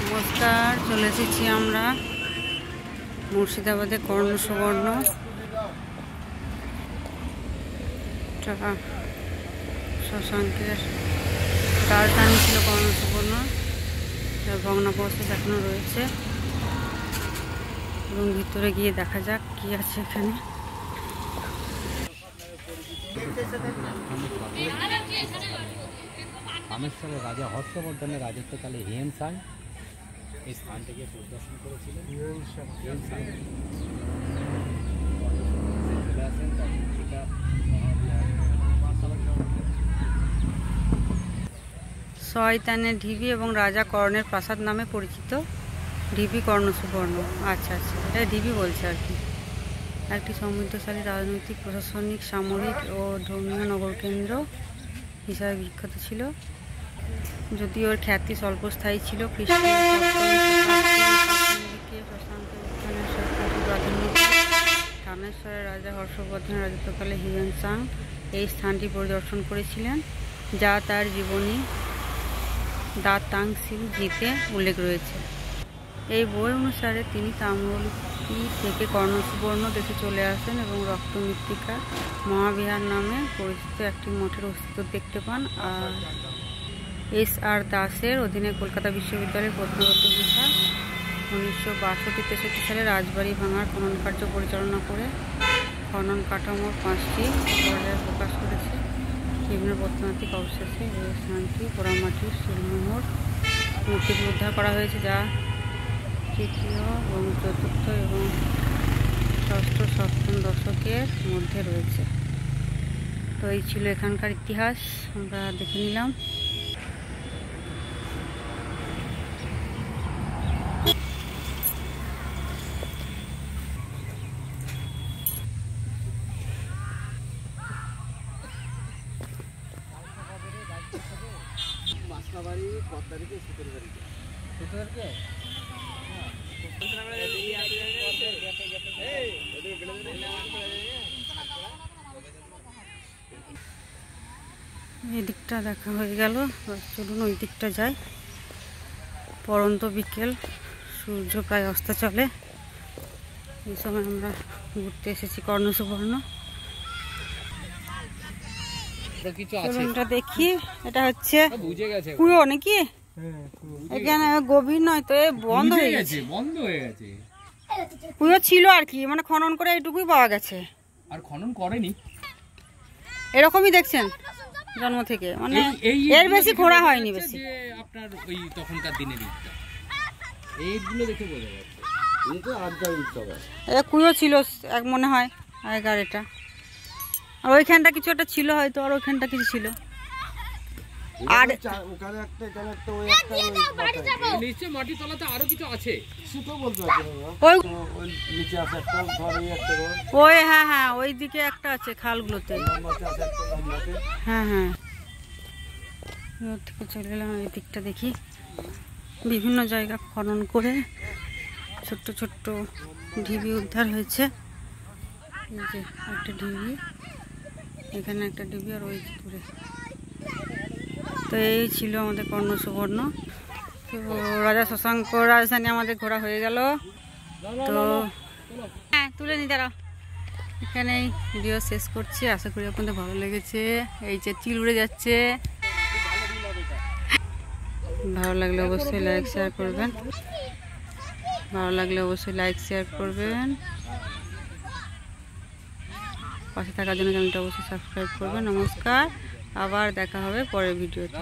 নমস্কার, চলে এসেছি আমরা মুর্শিদাবাদে কর্ণ সুবর্ণ। শশাঙ্কের রাজধানী ছিল কর্ণ সুবর্ণ, যার ভগ্নাবশেষ এখনো রয়েছে এবং ভিতরে গিয়ে দেখা যাক কি আছে এখানে। রামেশ্বরের রাজা হর্ষবর্ধনের রাজত্বকালে হিয়েনসাং এই স্থানটিকে পরিদর্শন করেছিলেন। শয়তানের ঢিবি এবং রাজা কর্ণের প্রাসাদ নামে পরিচিত ঢিবি কর্ণ সুবর্ণ। আচ্ছা, এটা ঢিবি বলছে আর কি। একটি সমৃদ্ধশালী রাজনৈতিক, প্রশাসনিক, সামরিক ও ধর্মীয় নগরকেন্দ্র হিসাবে বিখ্যাত ছিল, যদিও ওর খ্যাতি স্বল্পস্থায়ী ছিল। খ্রিস্টীয় প্রাধান্য। রামেশ্বরের রাজা হর্ষবর্ধনের রাজত্বকালে হিউয়েন-সাং এই স্থানটি পরিদর্শন করেছিলেন, যা তার জীবনী দ্য তাং সিল জিতে উল্লেখ রয়েছে। এই বই অনুসারে তিনি তাম্রলিপ্তি থেকে কর্ণ সুবর্ণ দেখে চলে আসেন এবং রক্ত মৃত্তিকা মহাবিহার নামে পরিচিত একটি মঠের অস্তিত্ব দেখতে পান। আর এস.আর. দাসের অধীনে কলকাতা বিশ্ববিদ্যালয়ের প্রত্নতত্ত্ব বিভাগ 1962-63 সালে রাজবাড়ি ভাঙার খনন কার্য পরিচালনা করে খনন কাঠামোর 5টি পর্যায়ে প্রকাশ করেছে। বিভিন্ন প্রত্নতাত্ত্বিক অবশেষে এই স্থানটি পোড়ামাটির শিলমোহর মূর্তিটি উদ্ধার করা হয়েছে, যা তৃতীয় এবং চতুর্থ এবং ষষ্ঠ সপ্তম দশকের মধ্যে রয়েছে। তো এই ছিল এখানকার ইতিহাস, আমরা দেখে নিলাম। এই দিকটা দেখা হয়ে গেল, চলুন ওই দিকটা যাই। পরন্ত বিকেল, সূর্য প্রায় অস্তাচলে, এই সময় আমরা ঘুরতে এসেছি কর্ণ সুবর্ণ। দেখি, এটা হচ্ছে কুয়ো নাকি? এখানে গভীর নয় তো, বন্ধ হয়ে গেছে। কুয়ো ছিল আর কি, মানে খনন করে এইটুকুই পাওয়া গেছে, আর খনন করেনি। এরকমই দেখছেন জন্ম থেকে, মানে এর বেশি খোঁড়া হয়নি বেশি। আপনার ওই তখনকার দিনের এইগুলো দেখে বোঝা যাচ্ছে কুয়ো ছিল এক মনে হয় আগেকার এটা। আর ওইখানটা কিছু একটা ছিল হয়তো, আর ওইখানটা কিছু ছিল। আর ওখানে একটা নিচে মাটির তলাতে আরো কিছু আছে, ওই হ্যাঁ হ্যাঁ ওই দিকে একটা আছে খালগুলোতে। হ্যাঁ হ্যাঁ, থেকে চলে এলাম এই দিকটা। দেখি বিভিন্ন জায়গা খনন করে ছোট্ট ছোট্ট ঢিবি উদ্ধার হয়েছে। এই যে একটা ঢিবি, এখানে একটা ঢিবি, আর ওই দূরে। তো এই ছিল আমাদের কর্ণ সুবর্ণ। তো রাজা শশাঙ্ক রাজধানী আমাদের ঘোরা হয়ে গেল। তো হ্যাঁ, তুলে নি দাঁড়াও। এখানেই ভিডিও শেষ করছি, আশা করি আপনাদের ভালো লেগেছে। এই যে চিল উড়ে যাচ্ছে, ভালো লাগলে অবশ্যই লাইক শেয়ার করবেন। পাশে থাকার জন্য চ্যানেলটা অবশ্যই সাবস্ক্রাইব করবেন। নমস্কার, আবার দেখা হবে পরের ভিডিওতে।